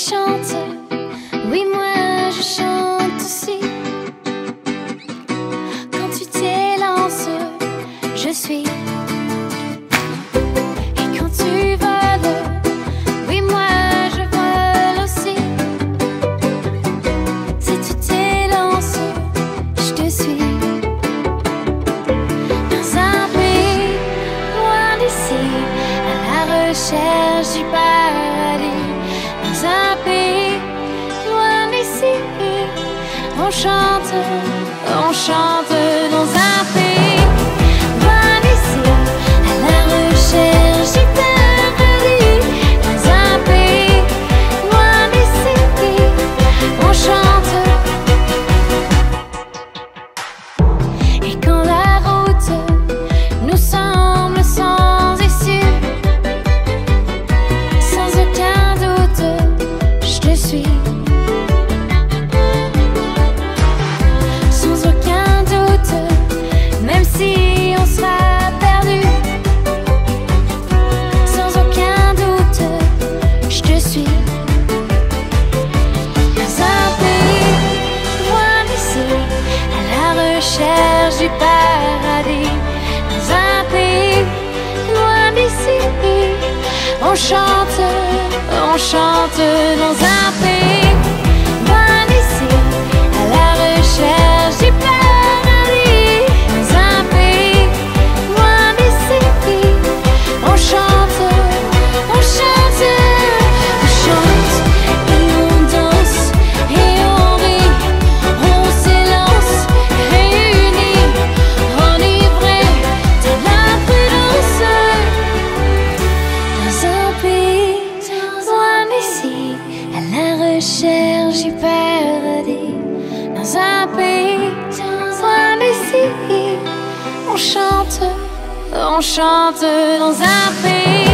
chante, oui moi je chante aussi. Quand tu t'élances, je suis. Et quand tu voles, oui moi je vole aussi. Si tu t'élances, je te suis. Dans un pays loin d'ici, à la recherche du paradis. Dans un pays loin d'ici, on chante dans un pays loin d'ici, à la recherche du paradis. Dans un pays loin d'ici, on chante. Et quand la route nous semble sans issue, sans aucun doute, je te suis. Sans aucun doute, même si on sera perdu. Sans aucun doute, je te suis. Dans un pays loin d'ici, à la recherche du paradis. Dans un pays loin d'ici, on chante dans un pays loin d'ici, à la recherche du paradis. Dans un pays loin d'ici, on chante et on danse et on rit, on s'élance réunis, enivrés de la prudence. Dans un pays loin d'ici, à la recherche du paradis. Dans un pays loin d'ici, on chante dans un pays.